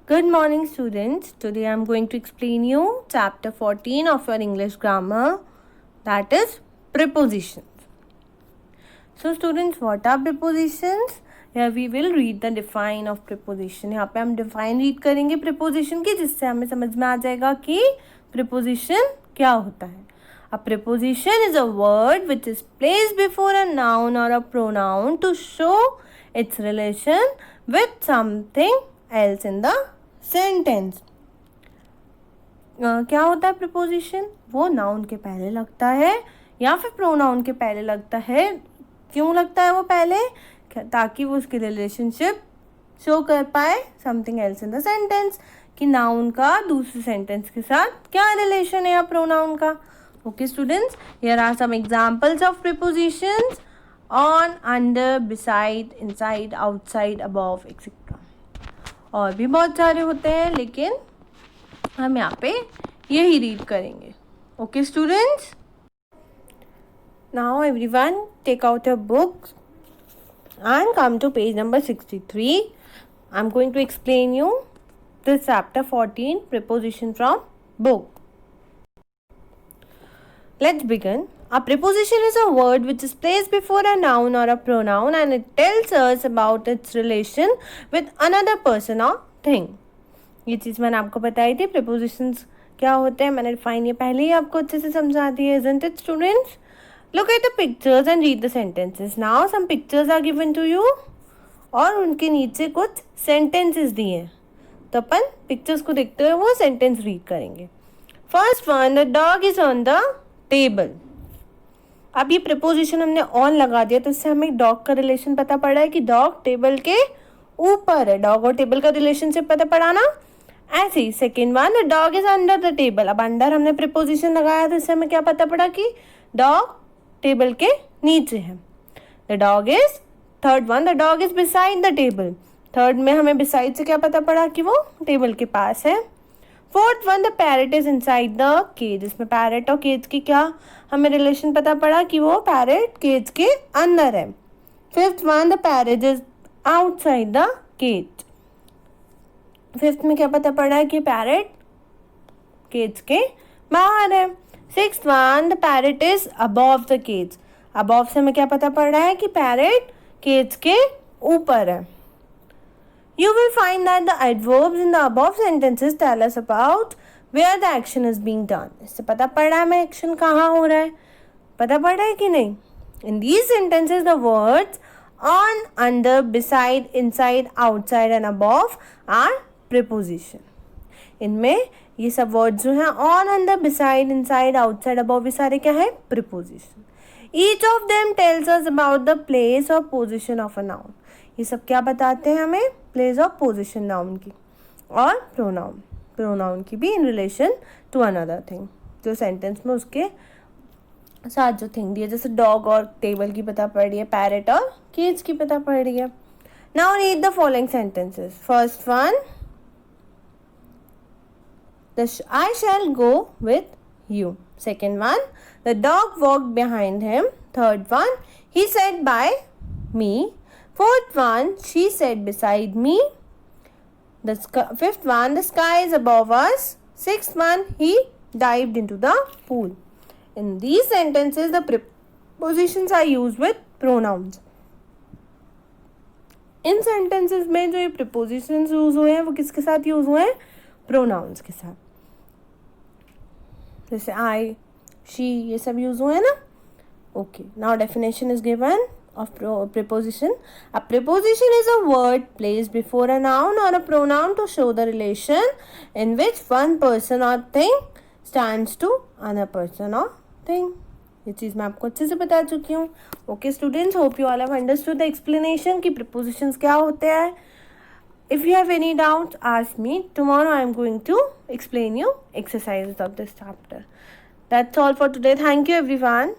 Good morning, students. Today I am going to explain you chapter 14 of your English grammar, that is prepositions. So students, what are prepositions? Here we will read the define of preposition. यहाँ पे हम define read करेंगे preposition की, जिससे हमें समझ में आ जाएगा कि preposition क्या होता है. A preposition is a word which is placed before a noun or a pronoun to show its relation with something else in the sentence. क्या होता है preposition? वो noun के पहले लगता है या फिर pronoun के पहले लगता है. क्यों लगता है वो पहले? ताकि वो उसकी रिलेशनशिप शो कर पाए something else in the sentence, कि नाउन का दूसरे सेंटेंस के साथ क्या रिलेशन है या प्रोनाउन का. Okay students, here are some examples of prepositions: on, under, beside, inside, outside, above, etcetera. और भी बहुत सारे होते हैं, लेकिन हम यहाँ पे यही रीड करेंगे. Okay students, now everyone take out your books and come to page number 63. I'm going to explain you this chapter 14 preposition from book. Let's begin. A preposition is a word which is placed before a noun or a pronoun and it tells us about its relation with another person or thing. ये चीज़ मैंने आपको बताई थी. prepositions क्या होते हैं मैंने define ये पहले ही आपको अच्छे से समझा दी है. Isn't it students? Look at the pictures and read the sentences. Now some pictures are given to you और उनके नीचे कुछ sentences दिए हैं, तो अपन pictures को देखते हुए वो sentence read करेंगे. First one, the dog is on the table. अब ये preposition हमने on लगा दिया तो इससे हमें dog का relation पता पड़ा है कि dog table के ऊपर है. dog और table का relationship पता पड़ा ना. ऐसे ही second one, the dog is under the table. अब under हमने preposition लगाया तो इससे हमें क्या पता पड़ा कि dog टेबल के नीचे है. The dog is third one, the dog is beside the table. Third में हमें बिसाइड से क्या पता पड़ा कि वो टेबल के पास है. Fourth one, the parrot is inside the cage. इसमें पैरेट और केज की क्या हमें रिलेशन पता पड़ा कि वो पैरेट केज के अंदर है. Fifth one, the parrot is outside the cage. Fifth में क्या पता पड़ा है कि पैरेट केज के बाहर है. Sixth one, the parrot is above the cage. Above से हमें क्या पता पड़ रहा है कि पैरेट केज के ऊपर है. You will find that the adverbs in the above sentences tell us about where the action is being done. इससे पता पड़ रहा है हमें एक्शन कहाँ हो रहा है. पता पड़ रहा है कि नहीं. In these sentences the words on, under, beside, inside, outside and above are preposition. इनमें ये सब वर्ड्स जो हैं on, under, beside, inside, outside, above, ये सारे क्या है preposition. Each of them tells us about the place और पोजीशन ऑफ अ नाउन. ये सब क्या बताते हैं हमें, प्लेस और पोजीशन नाउन की और प्रोनाउन की भी in relation to another thing. जो सेंटेंस में उसके साथ जो थिंग दी है, जैसे डॉग और टेबल की पता पड़ रही है, पैरेट और केज की पता पड़ रही है. Now read the following sentences. First one, I shall go with you. Second one, the dog walked behind him. Third one, he sat by me. Fourth one, she sat beside me. Fifth one, the sky is above us. Sixth one, he dived into the pool. In these sentences, the prepositions are used with pronouns. In sentences में जो ये prepositions use हुए हैं वो किसके साथ use हुए हैं, pronouns के साथ. जैसे आई, शी, ये सब यूज हुए हैं ना. Okay, now definition is given of preposition. A preposition is a word placed before a noun or a pronoun to show the relation in which one person or thing stands to another person or thing. ये चीज़ मैं आपको अच्छे से बता चुकी हूँ. Okay students, hope you all have understood the explanation कि prepositions क्या होते हैं. If you have any doubts, ask me. Tomorrow I am going to explain you exercises of this chapter. That's all for today. Thank you everyone.